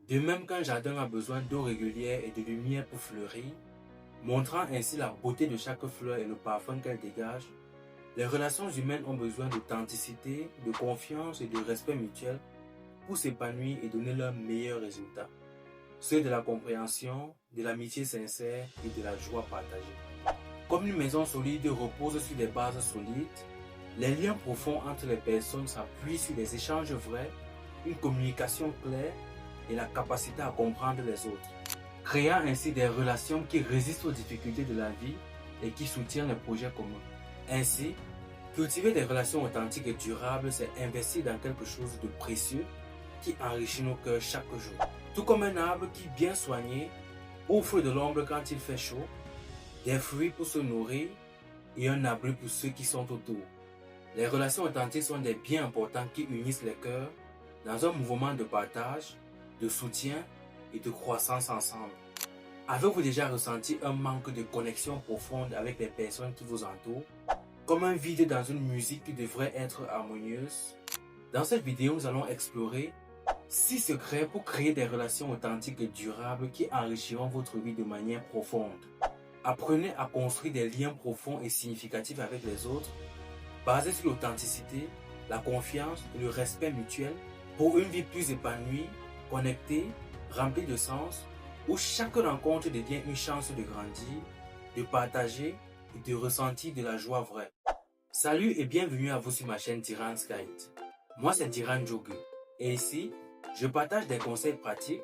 De même qu'un jardin a besoin d'eau régulière et de lumière pour fleurir, montrant ainsi la beauté de chaque fleur et le parfum qu'elle dégage, les relations humaines ont besoin d'authenticité, de confiance et de respect mutuel pour s'épanouir et donner leurs meilleurs résultats. Ceux de la compréhension, de l'amitié sincère et de la joie partagée. Comme une maison solide repose sur des bases solides, les liens profonds entre les personnes s'appuient sur des échanges vrais, une communication claire et la capacité à comprendre les autres, créant ainsi des relations qui résistent aux difficultés de la vie et qui soutiennent les projets communs. Ainsi, cultiver des relations authentiques et durables, c'est investir dans quelque chose de précieux qui enrichit nos cœurs chaque jour. Tout comme un arbre qui, bien soigné, offre de l'ombre quand il fait chaud, des fruits pour se nourrir et un abri pour ceux qui sont autour. Les relations authentiques sont des biens importants qui unissent les cœurs dans un mouvement de partage, de soutien et de croissance ensemble. Avez-vous déjà ressenti un manque de connexion profonde avec les personnes qui vous entourent, comme un vide dans une musique qui devrait être harmonieuse? Dans cette vidéo, nous allons explorer 6 secrets pour créer des relations authentiques et durables qui enrichiront votre vie de manière profonde. Apprenez à construire des liens profonds et significatifs avec les autres, basés sur l'authenticité, la confiance et le respect mutuel, pour une vie plus épanouie, connectée, remplie de sens, où chaque rencontre devient une chance de grandir, de partager et de ressentir de la joie vraie. Salut et bienvenue à vous sur ma chaîne Dhiran's Guide. Moi c'est Dhiran Djogu et ici, je partage des conseils pratiques,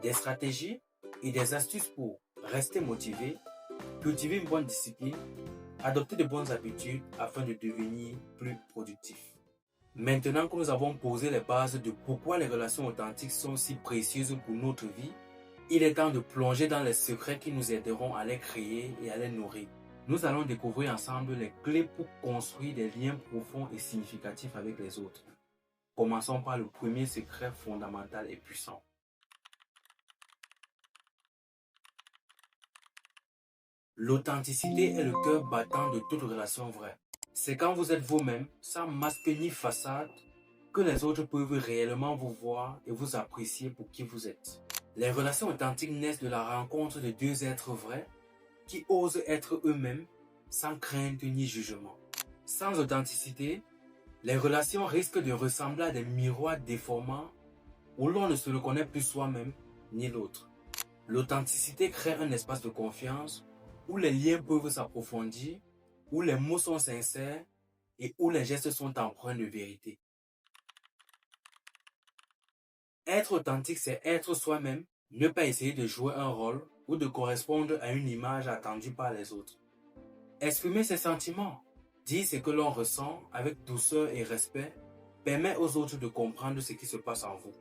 des stratégies et des astuces pour rester motivé, cultiver une bonne discipline, adopter de bonnes habitudes afin de devenir plus productif. Maintenant que nous avons posé les bases de pourquoi les relations authentiques sont si précieuses pour notre vie, il est temps de plonger dans les secrets qui nous aideront à les créer et à les nourrir. Nous allons découvrir ensemble les clés pour construire des liens profonds et significatifs avec les autres. Commençons par le premier secret fondamental et puissant. L'authenticité est le cœur battant de toute relation vraie. C'est quand vous êtes vous-même, sans masque ni façade, que les autres peuvent réellement vous voir et vous apprécier pour qui vous êtes. Les relations authentiques naissent de la rencontre de deux êtres vrais qui osent être eux-mêmes sans crainte ni jugement. Sans authenticité, les relations risquent de ressembler à des miroirs déformants où l'on ne se reconnaît plus soi-même ni l'autre. L'authenticité crée un espace de confiance où les liens peuvent s'approfondir, où les mots sont sincères et où les gestes sont empreints de vérité. Être authentique, c'est être soi-même, ne pas essayer de jouer un rôle ou de correspondre à une image attendue par les autres. Exprimer ses sentiments, dire ce que l'on ressent avec douceur et respect, permet aux autres de comprendre ce qui se passe en vous.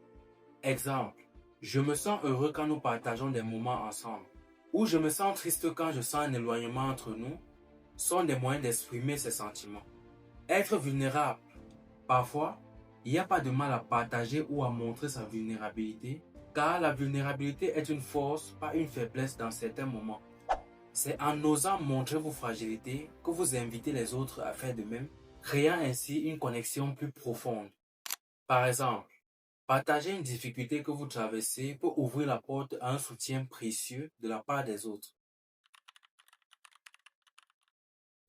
Exemple, je me sens heureux quand nous partageons des moments ensemble, ou je me sens triste quand je sens un éloignement entre nous, sont des moyens d'exprimer ses sentiments. Être vulnérable, parfois, il n'y a pas de mal à partager ou à montrer sa vulnérabilité, car la vulnérabilité est une force, pas une faiblesse dans certains moments. C'est en osant montrer vos fragilités que vous invitez les autres à faire de même, créant ainsi une connexion plus profonde. Par exemple, partager une difficulté que vous traversez peut ouvrir la porte à un soutien précieux de la part des autres.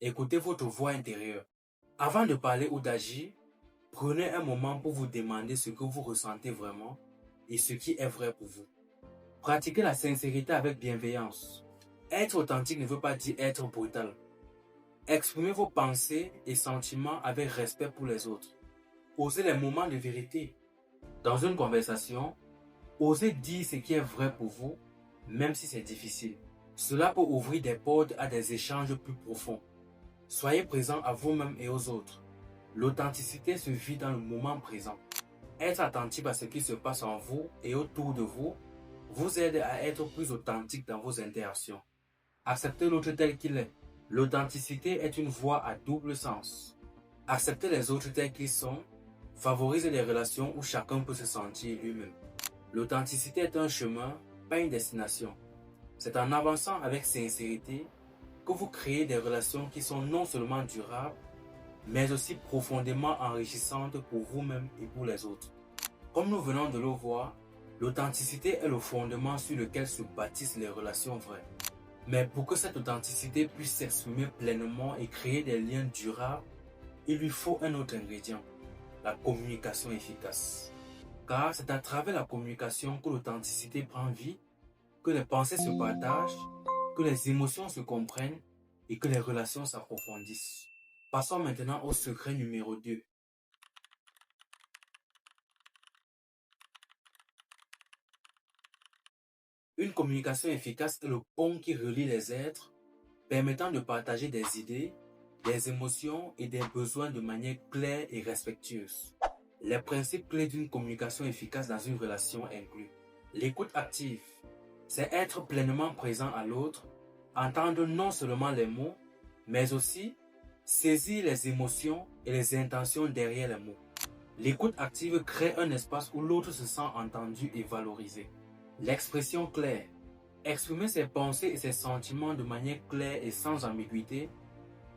Écoutez votre voix intérieure. Avant de parler ou d'agir, prenez un moment pour vous demander ce que vous ressentez vraiment et ce qui est vrai pour vous. Pratiquez la sincérité avec bienveillance. Être authentique ne veut pas dire être brutal. Exprimez vos pensées et sentiments avec respect pour les autres. Osez les moments de vérité. Dans une conversation, osez dire ce qui est vrai pour vous, même si c'est difficile. Cela peut ouvrir des portes à des échanges plus profonds. Soyez présent à vous-même et aux autres. L'authenticité se vit dans le moment présent. Être attentif à ce qui se passe en vous et autour de vous vous aide à être plus authentique dans vos interactions. Acceptez l'autre tel qu'il est. L'authenticité est une voie à double sens. Accepter les autres tels qu'ils sont favorise les relations où chacun peut se sentir lui-même. L'authenticité est un chemin, pas une destination. C'est en avançant avec sincérité que vous créez des relations qui sont non seulement durables, mais aussi profondément enrichissantes pour vous-même et pour les autres. Comme nous venons de le voir, L'authenticité est le fondement sur lequel se bâtissent les relations vraies. Mais pour que cette authenticité puisse s'exprimer pleinement et créer des liens durables, il lui faut un autre ingrédient, la communication efficace. Car c'est à travers la communication que l'authenticité prend vie, que les pensées se partagent, que les émotions se comprennent et que les relations s'approfondissent. Passons maintenant au secret numéro 2. Une communication efficace est le pont qui relie les êtres, permettant de partager des idées, des émotions et des besoins de manière claire et respectueuse. Les principes clés d'une communication efficace dans une relation incluent l'écoute active, c'est être pleinement présent à l'autre, entendre non seulement les mots, mais aussi saisir les émotions et les intentions derrière les mots. L'écoute active crée un espace où l'autre se sent entendu et valorisé. L'expression claire, exprimer ses pensées et ses sentiments de manière claire et sans ambiguïté,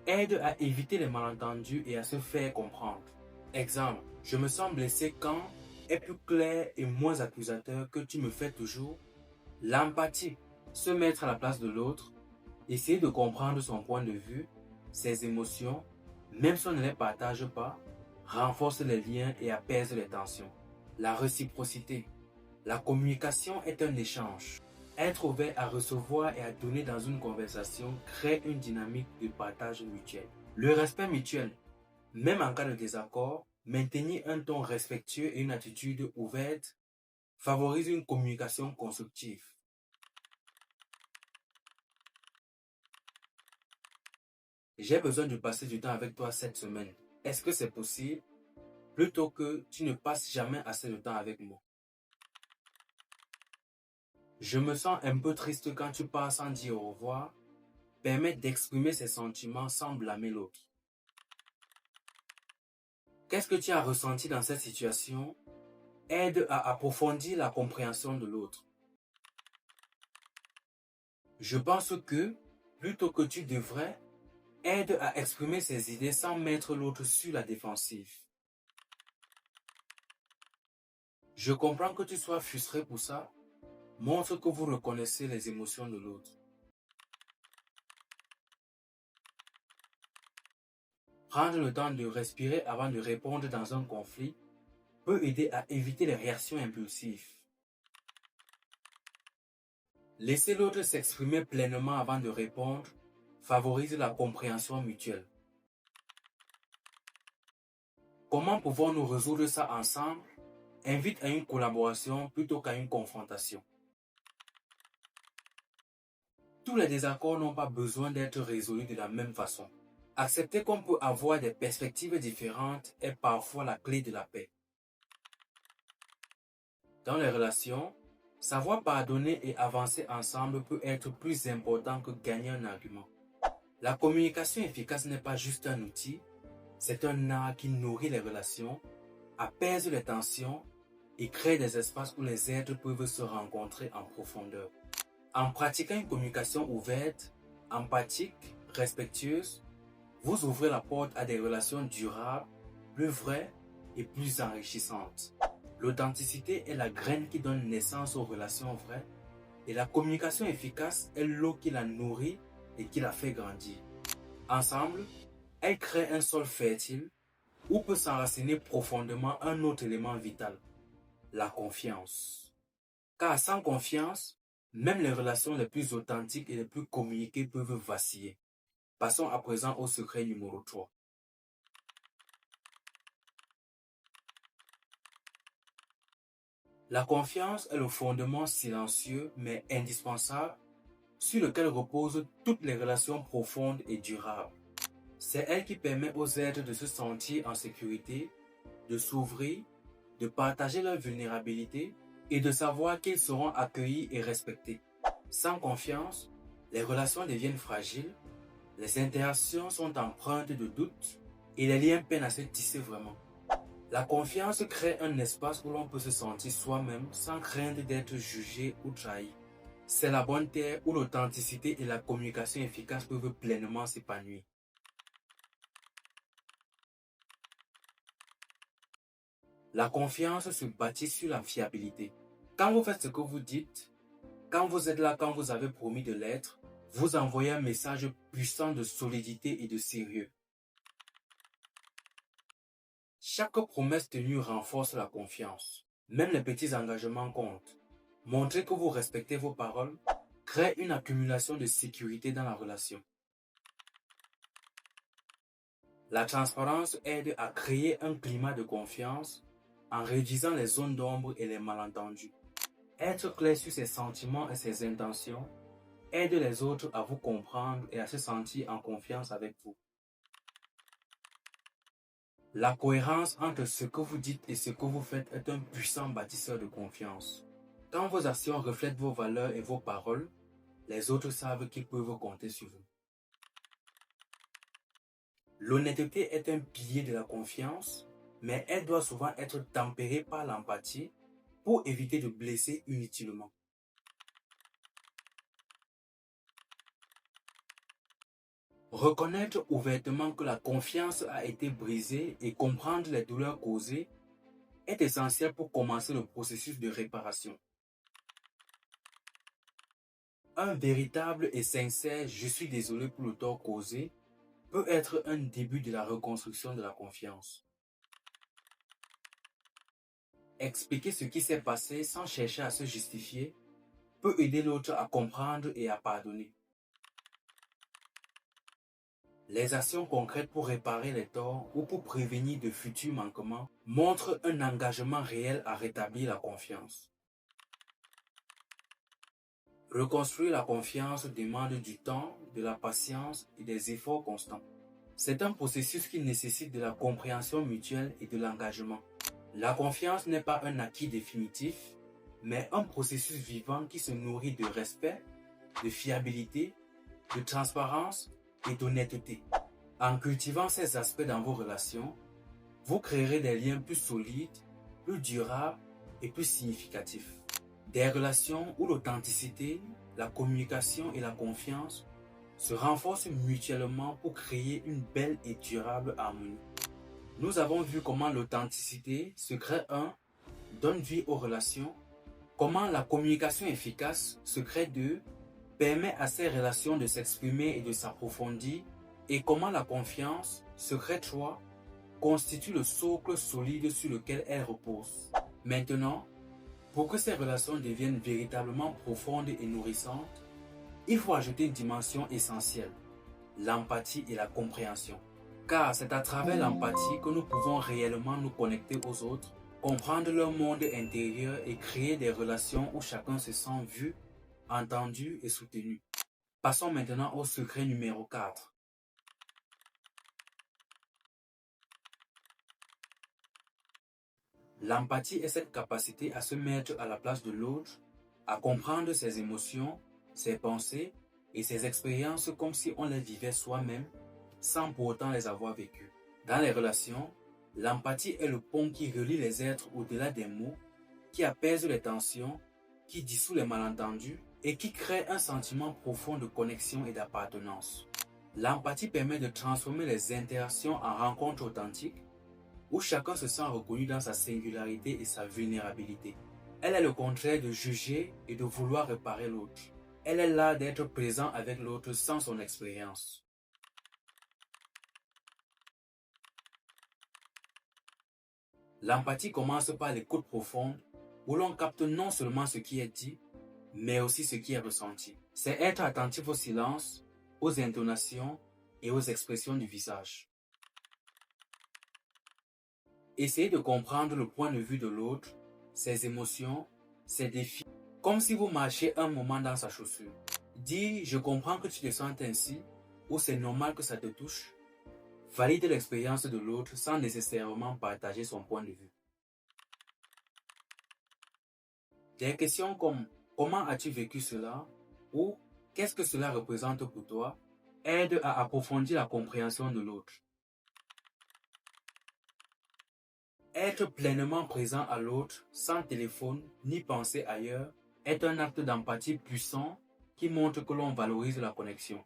aide à éviter les malentendus et à se faire comprendre. Exemple, je me sens blessé quand est plus clair et moins accusateur que tu me fais toujours. L'empathie, se mettre à la place de l'autre, essayer de comprendre son point de vue, ses émotions, même si on ne les partage pas, renforce les liens et apaise les tensions. La réciprocité, la communication est un échange. Être ouvert à recevoir et à donner dans une conversation crée une dynamique de partage mutuel. Le respect mutuel, même en cas de désaccord, maintenir un ton respectueux et une attitude ouverte favorise une communication constructive. J'ai besoin de passer du temps avec toi cette semaine. Est-ce que c'est possible? Plutôt que tu ne passes jamais assez de temps avec moi. Je me sens un peu triste quand tu pars sans dire au revoir. Permet d'exprimer ses sentiments sans blâmer l'autre. Qu'est-ce que tu as ressenti dans cette situation? Aide à approfondir la compréhension de l'autre. Je pense que, plutôt que tu devrais, aide à exprimer ses idées sans mettre l'autre sur la défensive. Je comprends que tu sois frustré pour ça. Montre que vous reconnaissez les émotions de l'autre. Prendre le temps de respirer avant de répondre dans un conflit peut aider à éviter les réactions impulsives. Laisser l'autre s'exprimer pleinement avant de répondre favorise la compréhension mutuelle. Comment pouvons-nous résoudre ça ensemble? Invite à une collaboration plutôt qu'à une confrontation. Tous les désaccords n'ont pas besoin d'être résolus de la même façon. Accepter qu'on peut avoir des perspectives différentes est parfois la clé de la paix. Dans les relations, savoir pardonner et avancer ensemble peut être plus important que gagner un argument. La communication efficace n'est pas juste un outil, c'est un art qui nourrit les relations, apaise les tensions et crée des espaces où les êtres peuvent se rencontrer en profondeur. En pratiquant une communication ouverte, empathique, respectueuse, vous ouvrez la porte à des relations durables, plus vraies et plus enrichissantes. L'authenticité est la graine qui donne naissance aux relations vraies et la communication efficace est l'eau qui la nourrit et qui la fait grandir. Ensemble, elles créent un sol fertile où peut s'enraciner profondément un autre élément vital, la confiance. Car sans confiance, même les relations les plus authentiques et les plus communiquées peuvent vaciller. Passons à présent au secret numéro 3. La confiance est le fondement silencieux mais indispensable sur lequel reposent toutes les relations profondes et durables. C'est elle qui permet aux êtres de se sentir en sécurité, de s'ouvrir, de partager leur vulnérabilité et de savoir qu'ils seront accueillis et respectés. Sans confiance, les relations deviennent fragiles, les interactions sont empreintes de doutes et les liens peinent à se tisser vraiment. La confiance crée un espace où l'on peut se sentir soi-même sans craindre d'être jugé ou trahi. C'est la bonne terre où l'authenticité et la communication efficace peuvent pleinement s'épanouir. La confiance se bâtit sur la fiabilité. Quand vous faites ce que vous dites, quand vous êtes là, quand vous avez promis de l'être, vous envoyez un message puissant de solidité et de sérieux. Chaque promesse tenue renforce la confiance. Même les petits engagements comptent. Montrer que vous respectez vos paroles crée une accumulation de sécurité dans la relation. La transparence aide à créer un climat de confiance en réduisant les zones d'ombre et les malentendus. Être clair sur ses sentiments et ses intentions aide les autres à vous comprendre et à se sentir en confiance avec vous. La cohérence entre ce que vous dites et ce que vous faites est un puissant bâtisseur de confiance. Quand vos actions reflètent vos valeurs et vos paroles, les autres savent qu'ils peuvent compter sur vous. L'honnêteté est un pilier de la confiance, mais elle doit souvent être tempérée par l'empathie pour éviter de blesser inutilement. Reconnaître ouvertement que la confiance a été brisée et comprendre les douleurs causées est essentiel pour commencer le processus de réparation. Un véritable et sincère « je suis désolé pour le tort causé » peut être un début de la reconstruction de la confiance. Expliquer ce qui s'est passé sans chercher à se justifier peut aider l'autre à comprendre et à pardonner. Les actions concrètes pour réparer les torts ou pour prévenir de futurs manquements montrent un engagement réel à rétablir la confiance. Reconstruire la confiance demande du temps, de la patience et des efforts constants. C'est un processus qui nécessite de la compréhension mutuelle et de l'engagement. La confiance n'est pas un acquis définitif, mais un processus vivant qui se nourrit de respect, de fiabilité, de transparence et d'honnêteté. En cultivant ces aspects dans vos relations, vous créerez des liens plus solides, plus durables et plus significatifs. Des relations où l'authenticité, la communication et la confiance se renforcent mutuellement pour créer une belle et durable harmonie. Nous avons vu comment l'authenticité, secret 1, donne vie aux relations, comment la communication efficace, secret 2, permet à ces relations de s'exprimer et de s'approfondir, et comment la confiance, secret 3, constitue le socle solide sur lequel elle repose. Maintenant, pour que ces relations deviennent véritablement profondes et nourrissantes, il faut ajouter une dimension essentielle, l'empathie et la compréhension. Car c'est à travers l'empathie que nous pouvons réellement nous connecter aux autres, comprendre leur monde intérieur et créer des relations où chacun se sent vu, entendu et soutenu. Passons maintenant au secret numéro 4. L'empathie est cette capacité à se mettre à la place de l'autre, à comprendre ses émotions, ses pensées et ses expériences comme si on les vivait soi-même, sans pour autant les avoir vécues. Dans les relations, l'empathie est le pont qui relie les êtres au-delà des mots, qui apaise les tensions, qui dissout les malentendus et qui crée un sentiment profond de connexion et d'appartenance. L'empathie permet de transformer les interactions en rencontres authentiques, où chacun se sent reconnu dans sa singularité et sa vulnérabilité. Elle est le contraire de juger et de vouloir réparer l'autre. Elle est là d'être présent avec l'autre sans son expérience. L'empathie commence par l'écoute profonde, où l'on capte non seulement ce qui est dit, mais aussi ce qui est ressenti. C'est être attentif au silence, aux intonations et aux expressions du visage. Essayez de comprendre le point de vue de l'autre, ses émotions, ses défis, comme si vous marchiez un moment dans sa chaussure. Dis « je comprends que tu te sentes ainsi » ou « c'est normal que ça te touche ». Valide l'expérience de l'autre sans nécessairement partager son point de vue. Des questions comme « comment as-tu vécu cela » ou « qu'est-ce que cela représente pour toi » aident à approfondir la compréhension de l'autre. Être pleinement présent à l'autre, sans téléphone ni penser ailleurs, est un acte d'empathie puissant qui montre que l'on valorise la connexion.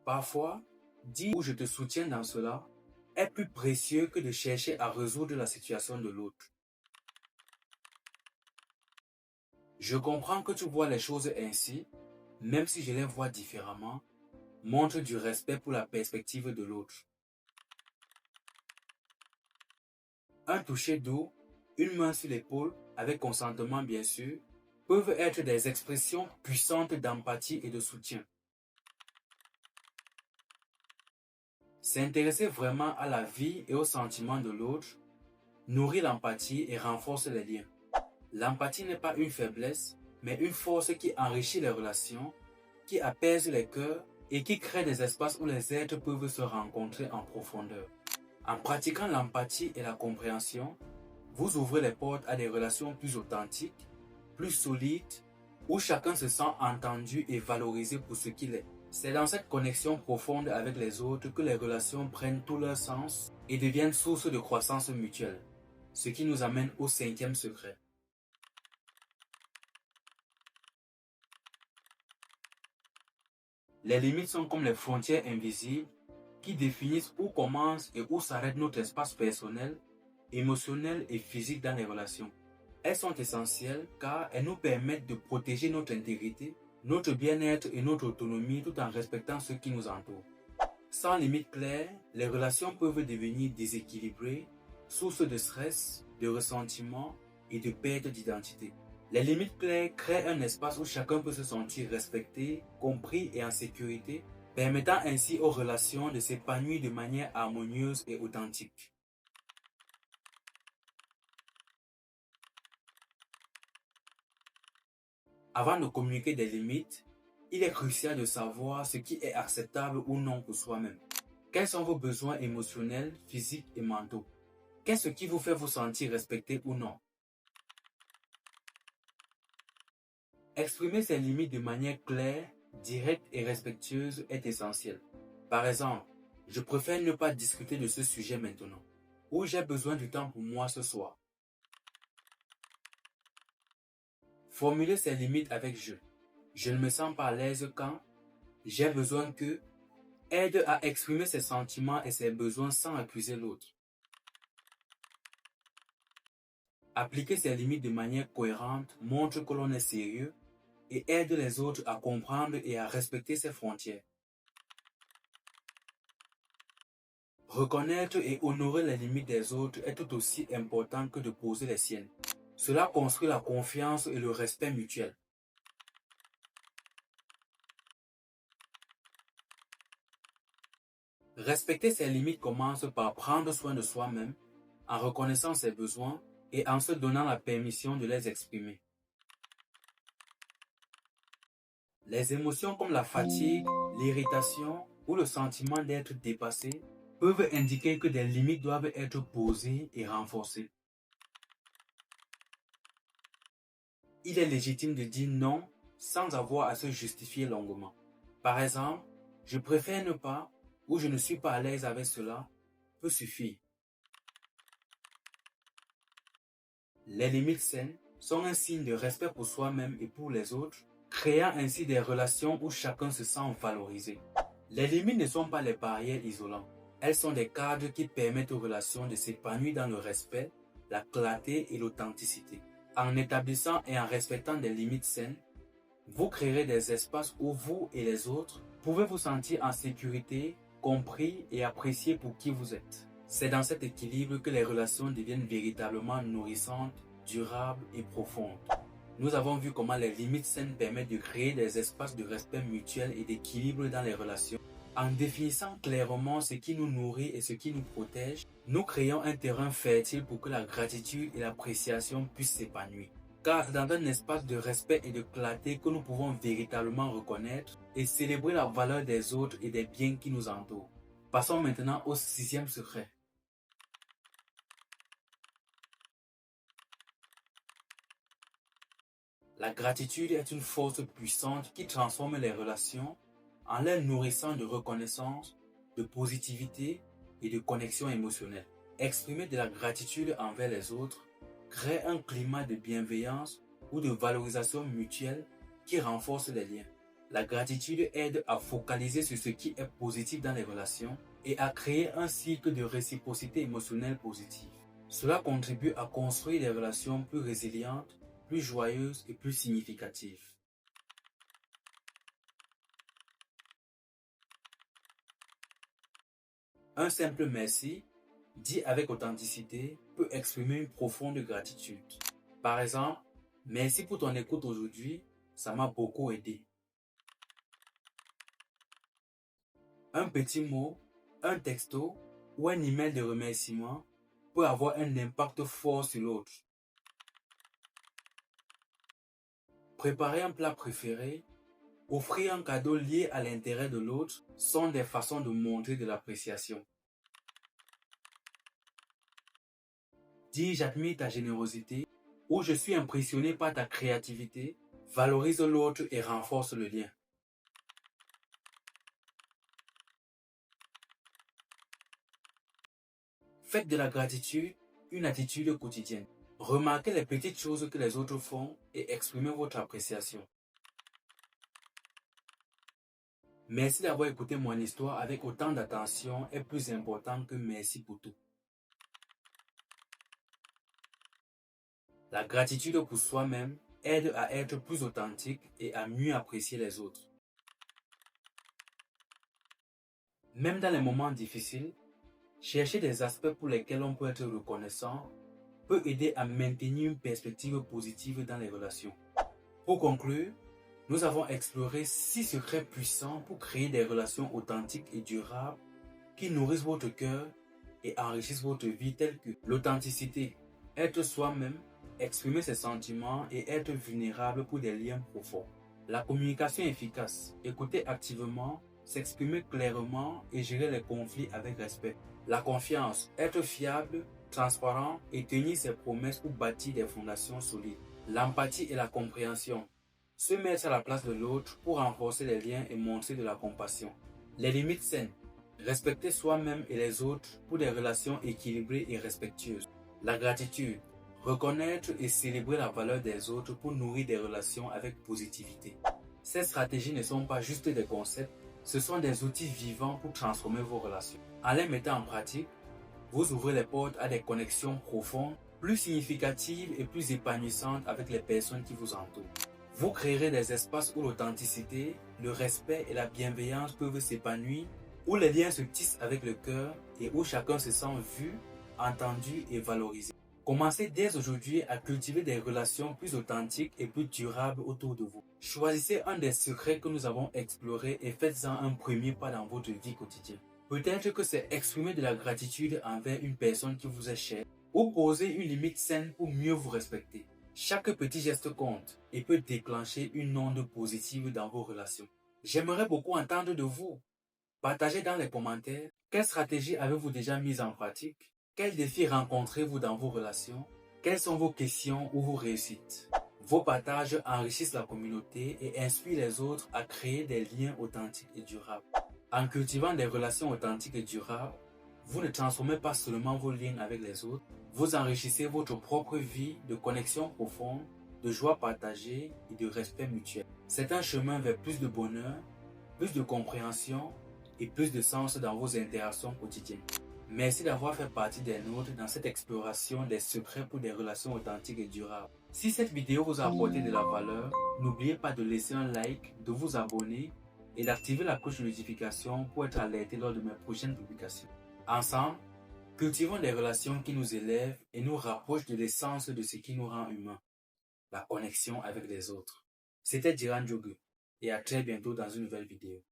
Parfois, dire « je te soutiens dans cela » est plus précieux que de chercher à résoudre la situation de l'autre. Je comprends que tu vois les choses ainsi, même si je les vois différemment, montre du respect pour la perspective de l'autre. Un toucher doux, une main sur l'épaule, avec consentement bien sûr, peuvent être des expressions puissantes d'empathie et de soutien. S'intéresser vraiment à la vie et aux sentiments de l'autre nourrit l'empathie et renforce les liens. L'empathie n'est pas une faiblesse, mais une force qui enrichit les relations, qui apaise les cœurs et qui crée des espaces où les êtres peuvent se rencontrer en profondeur. En pratiquant l'empathie et la compréhension, vous ouvrez les portes à des relations plus authentiques, plus solides, où chacun se sent entendu et valorisé pour ce qu'il est. C'est dans cette connexion profonde avec les autres que les relations prennent tout leur sens et deviennent source de croissance mutuelle. Ce qui nous amène au 5e secret. Les limites sont comme les frontières invisibles qui définissent où commence et où s'arrête notre espace personnel, émotionnel et physique dans les relations. Elles sont essentielles car elles nous permettent de protéger notre intégrité, notre bien-être et notre autonomie tout en respectant ceux qui nous entourent. Sans limite claire, les relations peuvent devenir déséquilibrées, source de stress, de ressentiment et de perte d'identité. Les limites claires créent un espace où chacun peut se sentir respecté, compris et en sécurité, permettant ainsi aux relations de s'épanouir de manière harmonieuse et authentique. Avant de communiquer des limites, il est crucial de savoir ce qui est acceptable ou non pour soi-même. Quels sont vos besoins émotionnels, physiques et mentaux? Qu'est-ce qui vous fait vous sentir respecté ou non? Exprimer ses limites de manière claire, directe et respectueuse est essentiel. Par exemple, je préfère ne pas discuter de ce sujet maintenant, ou j'ai besoin du temps pour moi ce soir. Formuler ses limites avec je. Je ne me sens pas à l'aise quand j'ai besoin que aide à exprimer ses sentiments et ses besoins sans accuser l'autre. Appliquer ses limites de manière cohérente montre que l'on est sérieux et aide les autres à comprendre et à respecter ses frontières. Reconnaître et honorer les limites des autres est tout aussi important que de poser les siennes. Cela construit la confiance et le respect mutuel. Respecter ses limites commence par prendre soin de soi-même, en reconnaissant ses besoins et en se donnant la permission de les exprimer. Les émotions comme la fatigue, l'irritation ou le sentiment d'être dépassé peuvent indiquer que des limites doivent être posées et renforcées. Il est légitime de dire non sans avoir à se justifier longuement. Par exemple, je préfère ne pas ou je ne suis pas à l'aise avec cela peut suffire. Les limites saines sont un signe de respect pour soi-même et pour les autres, créant ainsi des relations où chacun se sent valorisé. Les limites ne sont pas les barrières isolantes. Elles sont des cadres qui permettent aux relations de s'épanouir dans le respect, la clarté et l'authenticité. En établissant et en respectant des limites saines, vous créerez des espaces où vous et les autres pouvez vous sentir en sécurité, compris et appréciés pour qui vous êtes. C'est dans cet équilibre que les relations deviennent véritablement nourrissantes, durables et profondes. Nous avons vu comment les limites saines permettent de créer des espaces de respect mutuel et d'équilibre dans les relations. En définissant clairement ce qui nous nourrit et ce qui nous protège, nous créons un terrain fertile pour que la gratitude et l'appréciation puissent s'épanouir. Car c'est dans un espace de respect et de clarté que nous pouvons véritablement reconnaître et célébrer la valeur des autres et des biens qui nous entourent. Passons maintenant au 6e secret. La gratitude est une force puissante qui transforme les relations en les nourrissant de reconnaissance, de positivité et de connexion émotionnelle. Exprimer de la gratitude envers les autres crée un climat de bienveillance ou de valorisation mutuelle qui renforce les liens. La gratitude aide à focaliser sur ce qui est positif dans les relations et à créer un cycle de réciprocité émotionnelle positive. Cela contribue à construire des relations plus résilientes, plus joyeuses et plus significatives. Un simple merci, dit avec authenticité, peut exprimer une profonde gratitude. Par exemple, merci pour ton écoute aujourd'hui, ça m'a beaucoup aidé. Un petit mot, un texto ou un email de remerciement peut avoir un impact fort sur l'autre. Préparer un plat préféré, offrir un cadeau lié à l'intérêt de l'autre sont des façons de montrer de l'appréciation. Dire j'admire ta générosité ou je suis impressionné par ta créativité valorise l'autre et renforce le lien. Faites de la gratitude une attitude quotidienne. Remarquez les petites choses que les autres font et exprimez votre appréciation. Merci d'avoir écouté mon histoire avec autant d'attention est plus important que merci pour tout. La gratitude pour soi-même aide à être plus authentique et à mieux apprécier les autres. Même dans les moments difficiles, chercher des aspects pour lesquels on peut être reconnaissant peut aider à maintenir une perspective positive dans les relations. Pour conclure, nous avons exploré 6 secrets puissants pour créer des relations authentiques et durables qui nourrissent votre cœur et enrichissent votre vie telles que l'authenticité, être soi-même, exprimer ses sentiments et être vulnérable pour des liens profonds. La communication efficace, écouter activement, s'exprimer clairement et gérer les conflits avec respect. La confiance, être fiable, transparent et tenir ses promesses pour bâtir des fondations solides. L'empathie et la compréhension, se mettre à la place de l'autre pour renforcer les liens et montrer de la compassion. Les limites saines, respecter soi-même et les autres pour des relations équilibrées et respectueuses. La gratitude, reconnaître et célébrer la valeur des autres pour nourrir des relations avec positivité. Ces stratégies ne sont pas juste des concepts, ce sont des outils vivants pour transformer vos relations. En les mettant en pratique, vous ouvrez les portes à des connexions profondes, plus significatives et plus épanouissantes avec les personnes qui vous entourent. Vous créerez des espaces où l'authenticité, le respect et la bienveillance peuvent s'épanouir, où les liens se tissent avec le cœur et où chacun se sent vu, entendu et valorisé. Commencez dès aujourd'hui à cultiver des relations plus authentiques et plus durables autour de vous. Choisissez un des secrets que nous avons explorés et faites-en un premier pas dans votre vie quotidienne. Peut-être que c'est exprimer de la gratitude envers une personne qui vous est chère ou poser une limite saine pour mieux vous respecter. Chaque petit geste compte et peut déclencher une onde positive dans vos relations. J'aimerais beaucoup entendre de vous. Partagez dans les commentaires quelles stratégies avez-vous déjà mises en pratique? Quels défis rencontrez-vous dans vos relations? Quelles sont vos questions ou vos réussites? Vos partages enrichissent la communauté et inspirent les autres à créer des liens authentiques et durables. En cultivant des relations authentiques et durables, vous ne transformez pas seulement vos liens avec les autres, vous enrichissez votre propre vie de connexions profondes, de joie partagée et de respect mutuel. C'est un chemin vers plus de bonheur, plus de compréhension et plus de sens dans vos interactions quotidiennes. Merci d'avoir fait partie des nôtres dans cette exploration des secrets pour des relations authentiques et durables. Si cette vidéo vous a apporté de la valeur, n'oubliez pas de laisser un like, de vous abonner et d'activer la cloche de notification pour être alerté lors de mes prochaines publications. Ensemble, cultivons des relations qui nous élèvent et nous rapprochent de l'essence de ce qui nous rend humains, la connexion avec les autres. C'était Diran Djogu et à très bientôt dans une nouvelle vidéo.